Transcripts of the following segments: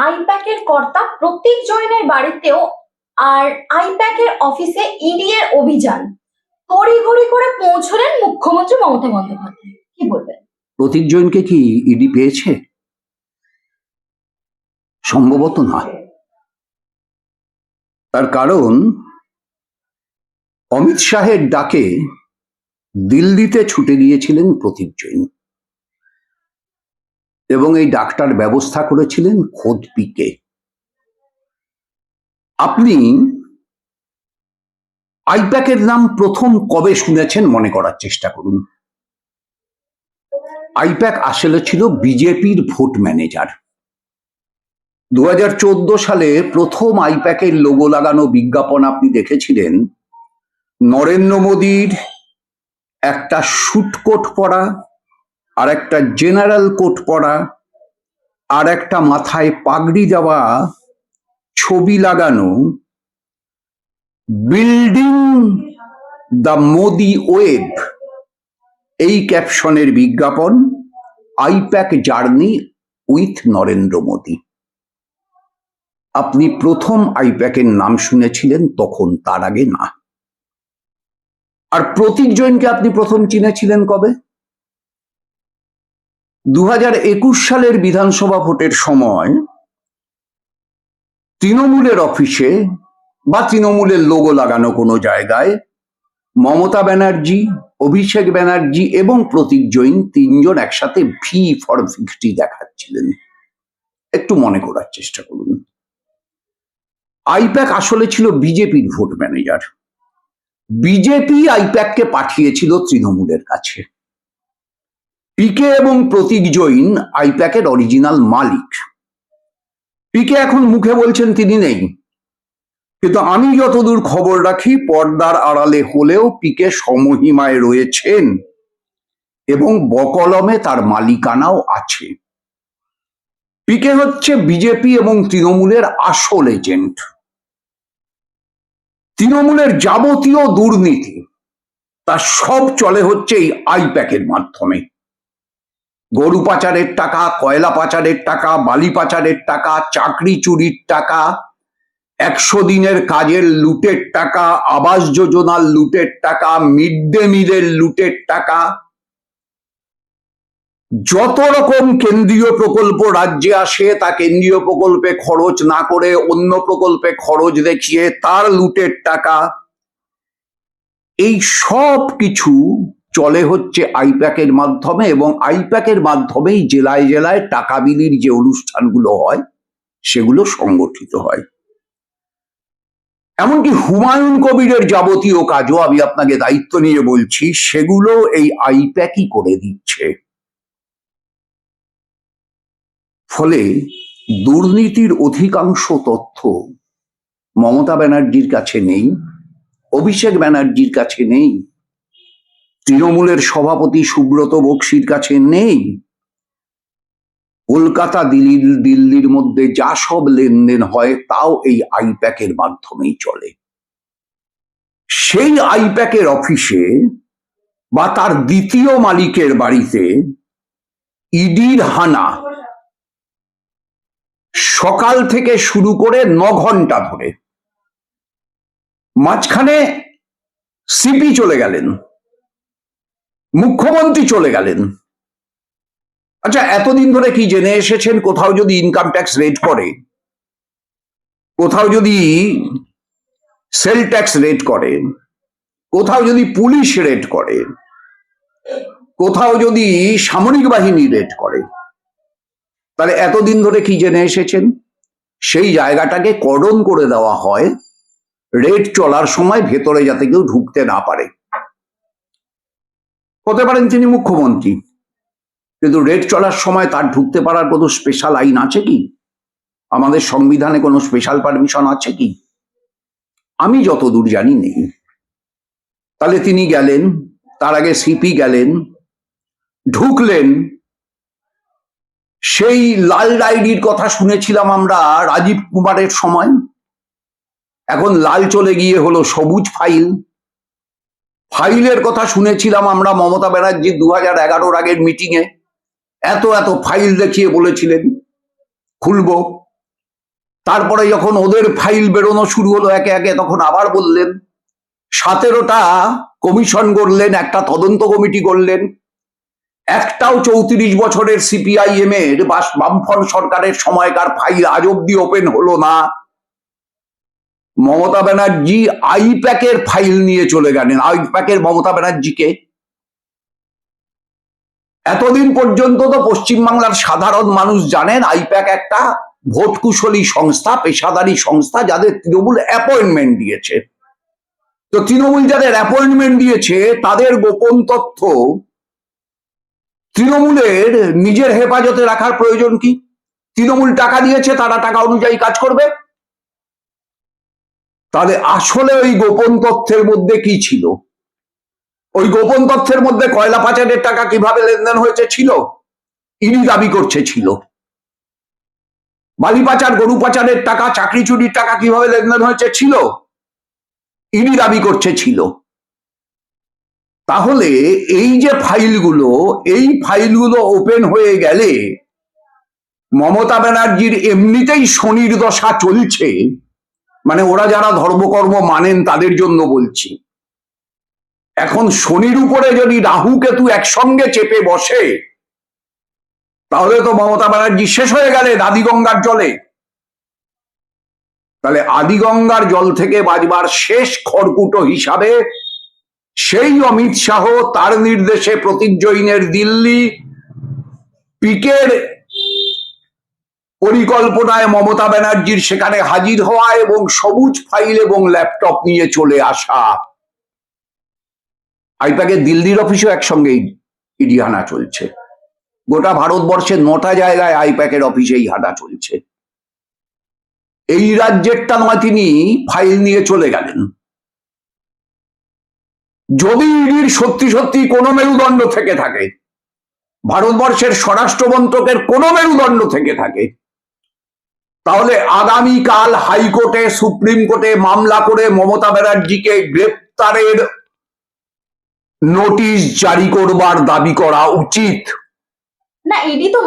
আইপ্যাকের কর্তা প্রতীক জৈনের বাড়িতেও আর আইপ্যাকের অফিসে ইডি এর অভিযান তড়িঘড়ি করে পৌঁছলেন মুখ্যমন্ত্রী মমতা বন্দ্যোপাধ্যায়। কি বলবেন? প্রতীক জৈনকে কি ইডি পেয়েছে? সম্ভবত না। তার কারণ অমিত শাহের ডাকে দিল্লিতে ছুটে গিয়েছিলেন প্রতীক জৈন এবং এই ডাকটার ব্যবস্থা করেছিলেন খোদ পিকে। আপনি আইপ্যাকের নাম প্রথম কবে শুনেছেন মনে করার চেষ্টা করুন। আইপ্যাক আসলে ছিল বিজেপির ভোট ম্যানেজার। 2014 সালে প্রথম আইপ্যাকের লোগো লাগানো বিজ্ঞাপন আপনি দেখেছিলেন নরেন্দ্র মোদীর একটা স্যুট কোট পরা, আর একটা জেনারেল কোট পরা, আর একটা মাথায় পাগড়ি দেওয়া ছবি লাগানো বিল্ডিং দ্য মোদি ওয়েব এই ক্যাপশনের বিজ্ঞাপন I-PAC journey with Narendra Modi. আপনি প্রথম আইপ্যাকের নাম শুনেছিলেন তখন, তার আগে না। আর প্রতীক জৈনকে আপনি প্রথম চিনেছিলেন কবে? 2021 সালের বিধানসভা ভোটের সময় তৃণমূলের অফিসে বা তৃণমূলের লোগো লাগানো কোনো জায়গায় মমতা ব্যানার্জি, অভিষেক ব্যানার্জি এবং প্রতীক জৈন তিনজন একসাথে ভি ফর ভিক্টরি দেখাচ্ছিলেন। একটু মনে করার চেষ্টা করুন। আইপ্যাক আসলে ছিল বিজেপির ভোট ম্যানেজার। বিজেপি আইপ্যাককে পাঠিয়েছিল তৃণমূলের কাছে। পিকে এবং প্রতীক জৈন আইপ্যাকের অরিজিনাল মালিক। পিকে এখন মুখে বলছেন তিনি নেই, কিন্তু আমি যতদূর খবর রাখি পর্দার আড়ালে হলেও পিকে সমহিমায় রয়েছেন এবং বকলমে তার মালিকানাও আছে। পিকে হচ্ছে বিজেপি এবং তৃণমূলের আসল এজেন্ট। তৃণমূলের যাবতীয় দুর্নীতি তা সব চলে হচ্ছে এই আইপ্যাকের মাধ্যমে। গরু পাচারের টাকা, কয়লা পাচারের টাকা, বালি পাচারের টাকা, চাকরি চুরির টাকা, 100 দিনের কাজের লুটের টাকা, আবাস যোজনার লুটের টাকা, মিড ডে মিলের লুটের টাকা, যত রকম কেন্দ্রীয় প্রকল্প রাজ্যে আসে তা কেন্দ্রীয় প্রকল্পে খরচ না করে অন্য প্রকল্পে খরচ দেখিয়ে তার লুটের টাকা, এই সব কিছু চলে হচ্ছে আইপ্যাকের মাধ্যমে এবং আইপ্যাকের মাধ্যমেই জেলায় জেলায় টাকা বিলির যে অনুষ্ঠানগুলো হয় সেগুলো সংগঠিত হয়। এমনকি হুমায়ুন কবিরের যাবতীয় কাজও আমি আপনাকে দায়িত্ব নিয়ে বলছি, সেগুলো এই আইপ্যাকই করে দিচ্ছে। ফলে দুর্নীতির অধিকাংশ তথ্য মমতা ব্যানার্জির কাছে নেই, অভিষেক ব্যানার্জির কাছে নেই, তৃণমূলের সভাপতি সুব্রত বক্সির কাছে নেই। কলকাতা দিল্লির মধ্যে যা সব লেনদেন হয় তাও এই আইপ্যাকের মাধ্যমেই চলে। সেই আইপ্যাকের অফিসে বা তার দ্বিতীয় মালিকের বাড়িতে ইডির হানা সকাল থেকে শুরু করে 9 ঘন্টা ধরে। মাঝখানে সিপি চলে গেলেন, মুখ্যমন্ত্রী চলে গেলেন। আচ্ছা, এতদিন ধরে কি জেনে এসেছেন কোথাও যদি ইনকাম ট্যাক্স রেড করে, কোথাও যদি সেল ট্যাক্স রেড করে, কোথাও যদি পুলিশ রেড করে, কোথাও যদি সামরিক বাহিনী রেড করে, তাহলে এতদিন ধরে কি জেনে এসেছেন? সেই জায়গাটাকে কর্ডন করে দেওয়া হয় রেড চলার সময় ভেতরে যাতে কেউ ঢুকতে না পারে। হতে পারেন তিনি মুখ্যমন্ত্রী, কিন্তু রেড চলার সময় তার ঢুকতে পারার কোনো স্পেশাল আইন আছে কি? আমাদের সংবিধানে কোনো স্পেশাল পারমিশন আছে কি? আমি যতদূর জানি নেই। তাহলে তিনি গেলেন, তার আগে সিপি গেলেন, ঢুকলেন। সেই লাল ডায়েরির কথা শুনেছিলাম আমরা রাজীব কুমারের সময়, এখন লাল চলে গিয়ে হলো সবুজ ফাইল। ফাইলের কথা শুনেছিলাম আমরা মমতা ব্যানার্জি 2011 আগের মিটিংয়ে, এত এত ফাইল দেখিয়ে বলেছিলেন খুলবো। তারপরে যখন ওদের ফাইল বেরোনো শুরু হলো একে একে, তখন আবার বললেন 17টা কমিশন করলেন, একটা তদন্ত কমিটি করলেন, একটাও 34 বছরের সিপিআইএম এর বা বামফ্রন্ট সরকারের সময়কার ফাইল আজ অব্দি ওপেন হলো না। মমতা ব্যানার্জি আইপ্যাকের ফাইল নিয়ে চলে গেলেন। আইপ্যাকের মমতা ব্যানার্জিকে এতদিন পর্যন্ত তো পশ্চিমবাংলার সাধারণ মানুষ জানেন আইপ্যাক একটা ভোট কুশলী সংস্থা, পেশাদারী সংস্থা, যাদের তৃণমূল অ্যাপয়েন্টমেন্ট দিয়েছে। তো তৃণমূল যাদের অ্যাপয়েন্টমেন্ট দিয়েছে তাদের গোপন তথ্য তৃণমূলের নিজের হেফাজতে রাখার প্রয়োজন কি? তৃণমূল টাকা দিয়েছে, তারা টাকা অনুযায়ী কাজ করবে। তাহলে আসলে ওই গোপন তথ্যের মধ্যে কি ছিল? ওই গোপন তথ্যের মধ্যে কয়লা পাচারের টাকা কিভাবে লেনদেন হয়েছে ছিল, ইডি দাবি করছে ছিল। বালি পাচার, গরু পাচারের টাকা, চাকরি চুরির টাকা কিভাবে লেনদেন হয়েছে ছিল, ইডি দাবি করছে ছিল। তাহলে এই যে ফাইলগুলো, এই ফাইলগুলো ওপেন হয়ে গেলে মমতা ব্যানার্জির এমনিতেই শনির দশা চলছে, মানে ওরা যারা ধর্মকর্ম মানেন তাদের জন্য বলছি, এখন শনির উপরে যদি রাহু কেতু একসঙ্গে চেপে বসে তাহলে তো মমতা ব্যানার্জি শেষ হয়ে গেলেন আদিগঙ্গার জলে। তাহলে আদিগঙ্গার জল থেকে বাঁচবার শেষ খড়কুটো হিসাবে সেই অমিত শাহ, তার নির্দেশে প্রতীক জৈনের দিল্লি, পিকের পরিকল্পনায় মমতা ব্যানার্জির সেখানে হাজির হওয়া এবং সবুজ ফাইল এবং ল্যাপটপ নিয়ে চলে আসা। আইপ্যাকের দিল্লির অফিসও একসঙ্গে ইডি হানা চলছে। গোটা ভারতবর্ষের 9টা জায়গায় আইপ্যাকের অফিসেই হানা চলছে। এই রাজ্যেরটা নয়, তিনি ফাইল নিয়ে চলে গেলেন। যদি ইডির সত্যি সত্যি কোনো মেরুদণ্ড থেকে থাকে, ভারতবর্ষের স্বরাষ্ট্র মন্ত্রকের কোনো মেরুদণ্ড থেকে থাকে, তাহলে আগামীকাল হাইকোর্টে, সুপ্রিম কোর্টে মামলা করে মমতা ব্যানার্জিকে গ্রেপ্তারের নোটিশ জারি করবার দাবি করা উচিত। না, ইডি তো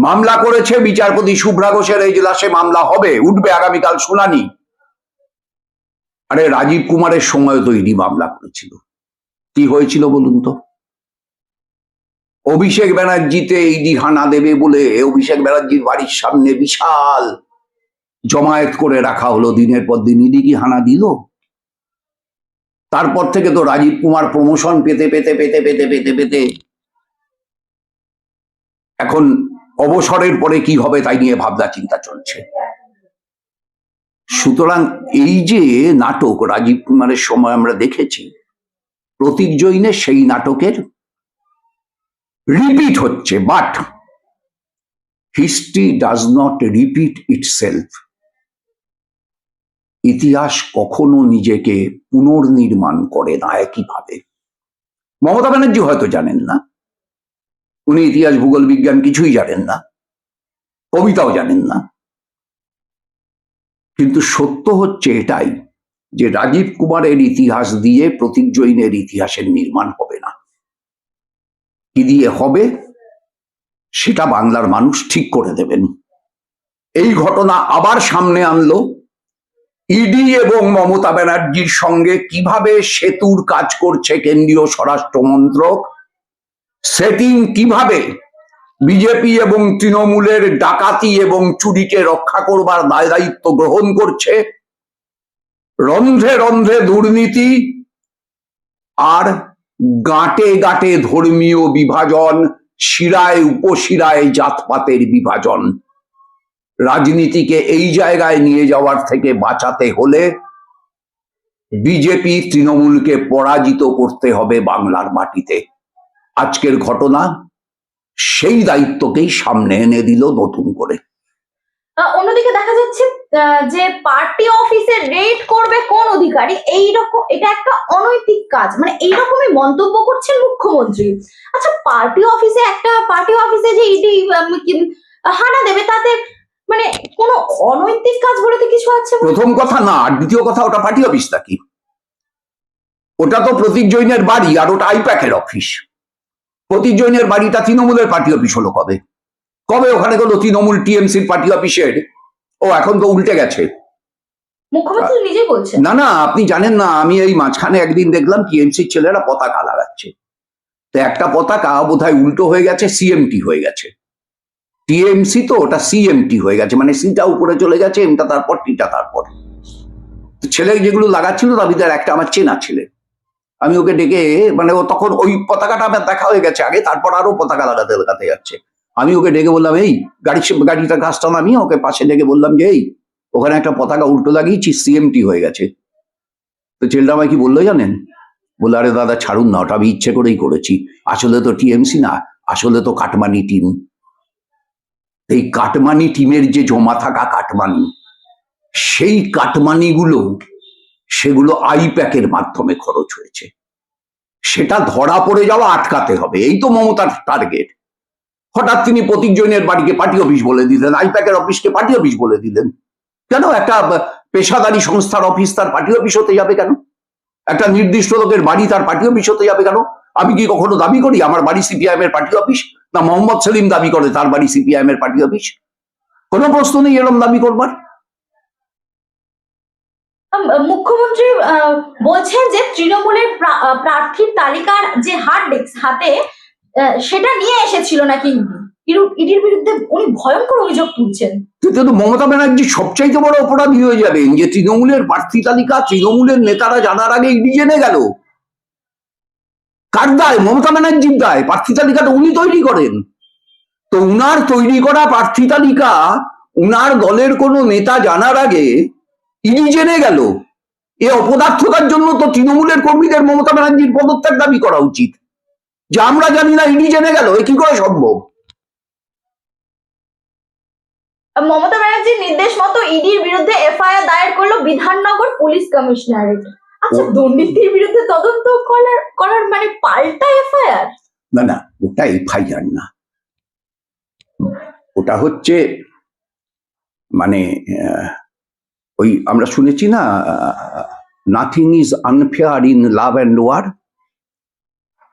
মামলা করেছে। বিচারপতি শুভ্রা ঘোষের এজলাসে মামলা হবে, উঠবে আগামীকাল শুনানি। আরে রাজীব কুমারের সময় তো ইডি মামলা করেছিল, কি হয়েছিল বলুন তো? অভিষেক ব্যানার্জিতে ইডি হানা দেবে বলে অভিষেক ব্যানার্জির বাড়ির সামনে বিশাল জমায়েত করে রাখা হলো, দিনের পর দিন। ইডি কি হানা দিল? তারপর থেকে তো রাজীব কুমার প্রমোশন পেতে পেতে পেতে পেতে পেতে পেতে এখন অবসরের পরে কি হবে তাই নিয়ে ভাবনা চিন্তা চলছে। সুতরাং এই যে নাটক রাজীব কুমারের সময় আমরা দেখেছি, প্রতীক জৈনের সেই নাটকের রিপিট হচ্ছে। But history does not repeat itself. ইতিহাস কখনো নিজেকে পুনর্নির্মাণ করে না একইভাবে। মমতা ব্যানার্জি হয়তো জানেন না, উনি ইতিহাস, ভূগোল, বিজ্ঞান কিছুই জানেন না, কবিতাও জানেন না, কিন্তু সত্য হচ্ছে এটাই যে রাজীব কুমারের ইতিহাস দিয়ে প্রতীক জৈনের ইতিহাসের নির্মাণ হবে না। কি দিয়ে হবে সেটা বাংলার মানুষ ঠিক করে দেবেন। এই ঘটনা আবার সামনে আনলো ইডি এবং মমতা ব্যানার্জির সঙ্গে কিভাবে সেতুর কাজ করছে কেন্দ্রীয় স্বরাষ্ট্র মন্ত্রক, সেটিং কিভাবে বিজেপি এবং তৃণমূলের ডাকাতি এবং চুরিকে রক্ষা করবার দায় দায়িত্ব গ্রহণ করছে, রন্ধ্রে রন্ধ্রে দুর্নীতি আর গাঁটে গাঁটে ধর্মীয় বিভাজন, শিরায় উপশিরায় জাতপাতের বিভাজন। রাজনীতিকে এই জায়গায় নিয়ে যাওয়ার থেকে বাঁচাতে হলে বিজেপি তৃণমূলকে পরাজিত করতে হবে বাংলার মাটিতে। আজকের ঘটনা সেই দায়িত্বকেই সামনে এনে দিল নতুন করে। অন্যদিকে দেখা যাচ্ছে যে পার্টি অফিসে রেড করবে কোন অধিকারী, এইরকম এটা একটা অনৈতিক কাজ, মানে এইরকমই মন্তব্য করছেন মুখ্যমন্ত্রী। আচ্ছা, পার্টি অফিসে যে ইডি হানা দেবে, তাতে মানে কোন অনৈতিক কাজ বলে তো কিছু আছে? প্রথম কথা না, আর দ্বিতীয় কথা, ওটা পার্টি অফিস নাকি? ওটা তো প্রতীক জৈনের বাড়ি, আর ওটা আইপ্যাকের অফিস। প্রতীক জৈনের বাড়িটা তৃণমূলের পার্টি অফিস হলো কবে? কবে ওখানে গেল তৃণমূল টিএমসির পার্টি অফিসের ও এখন তো উল্টে গেছে। মুখ্যমন্ত্রী নিজেই বলছেন। না না, আপনি জানেন না, আমি এই মাঝখানে একদিন দেখলাম টিএমসির ছেলেরা পতাকা লাগাচ্ছে, তো একটা পতাকা বোধহয় উল্টো হয়ে গেছে, সিএমটি হয়ে গেছে। টিএমসি তো ওটা সিএমটি হয়ে গেছে, মানে সিটা উপরে চলে গেছে, এমটা তারপর টিটা তারপর। ছেলে যেগুলো লাগাচ্ছিল তার ভিতরে একটা আমার চেনা ছেলে, আমি ওকে ডেকে, মানে ও তখন ওই পতাকাটা আমার দেখা হয়ে গেছে আগে, তারপর আরো পতাকা লাগাতে লাগাতে যাচ্ছে। আমি ওকে ডেকে বললাম, এই গাড়িটা গাছটা নামিয়ে ওকে পাশে ডেকে বললাম যে এই ওখানে একটা পতাকা উল্টো লাগিয়েছি, সিএমটি হয়ে গেছে। তো ছেলেটা আমায় কি বললো জানেন? বললো, আরে দাদা ছাড়ুন না, ওটা আমি ইচ্ছে করেই করেছি, আসলে তো টিএমসি না, আসলে তো কাটমানি টিম। এই কাটমানি টিমের যে জমা থাকা কাটমানি, সেই কাটমানিগুলো সেগুলো আইপ্যাকের মাধ্যমে খরচ হয়েছে, সেটা ধরা পড়ে যাওয়া আটকাতে হবে, এই তো মমতার টার্গেট। হঠাৎ তিনি প্রতীক জৈনের বাড়িকে পার্টি অফিস বলে দিলেন, আইপ্যাকের অফিসকে পার্টি অফিস বলে দিলেন। কেন একটা পেশাদারী সংস্থার অফিস তার পার্টি অফিস হতে যাবে কেন? একটা নির্দিষ্ট লোকের বাড়ি তার পার্টি অফিস হতে যাবে কেন? আমি কি কখনো দাবি করি আমার বাড়ি সিপিআইএম এর পার্টি অফিস? না মোহাম্মদ সেলিম দাবি করে তার বাড়ি সিপিআইএম এর পার্টি অফিস? কোনো প্রশ্ন নেই এরকম দাবি করবার। মুখ্যমন্ত্রী বলছেন যে তৃণমূলের প্রার্থীর তালিকার যে হার্ড ডিস্ক হাতে, সেটা নিয়ে এসেছিল নাকি ইডির বিরুদ্ধে উনি ভয়ঙ্কর অভিযোগ তুলছেন। কিন্তু মমতা ব্যানার্জি সবচাইতে বড় অপরাধী হয়ে যাবেন যে তৃণমূলের প্রার্থী তালিকা তৃণমূলের নেতারা জানার আগে ইডি জেনে গেল। কার দায়? মমতা ব্যানার্জির দায়। প্রার্থী তালিকাটা উনি তৈরি করেন, তো উনার তৈরি করা প্রার্থী তালিকা উনার দলের কোনো নেতা জানার আগে ইডি জেনে গেল। এ অপদার্থতার জন্য তো তৃণমূলের কর্মীদের মমতা ব্যানার্জির পদত্যাগ দাবি করা উচিত, যে আমরা জানি না ইডি জেনে গেল, এ কি করে সম্ভব? মমতা ব্যানার্জির নির্দেশ মতো ইডির বিরুদ্ধে এফআইআর দায়ের করলো বিধাননগর পুলিশ কমিশনারেট। আচ্ছা, দুর্নীতির বিরুদ্ধে তদন্ত করার মানে পাল্টা এফআইআর? না না, ওটা এফআইআর না, ওটা হচ্ছে মানে ওই আমরা শুনেছি না, nothing is unfair in love and war.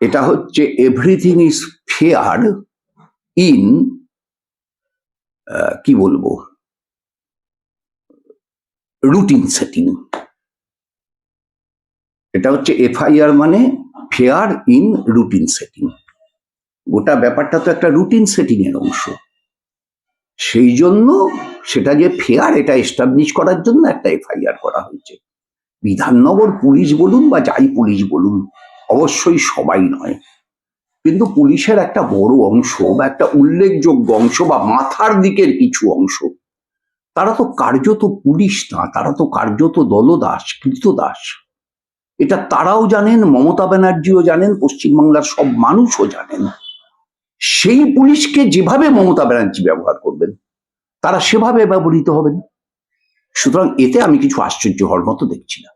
এটা হচ্ছে এভরিথিং ইজ ফেয়ার ইন কি বলবো, রুটিন সেটিং। এটা হচ্ছে এফআইআর মানে ফেয়ার ইন রুটিন সেটিং। গোটা ব্যাপারটা তো একটা রুটিন সেটিং এর অংশ, সেই জন্য সেটা যে ফেয়ার এটা এস্টাবলিশ করার জন্য একটা এফআইআর করা হয়েছে। বিধাননগর পুলিশ বলুন বা যাই পুলিশ বলুন, অবশ্যই সবাই নয়, কিন্তু পুলিশের একটা বড় অংশ বা একটা উল্লেখযোগ্য অংশ বা মাথার দিকের কিছু অংশ, তারা তো কার্যত পুলিশ না, তারা তো কার্যত দলদাস, কৃতদাস। এটা তারাও জানেন, মমতা ব্যানার্জিও জানেন, পশ্চিমবাংলার সব মানুষও জানেন। সেই পুলিশকে যেভাবে মমতা ব্যানার্জি ব্যবহার করবেন, তারা সেভাবে ব্যবহৃত হবেন। সুতরাং এতে আমি কিছু আশ্চর্য হওয়ার মতো দেখছি না।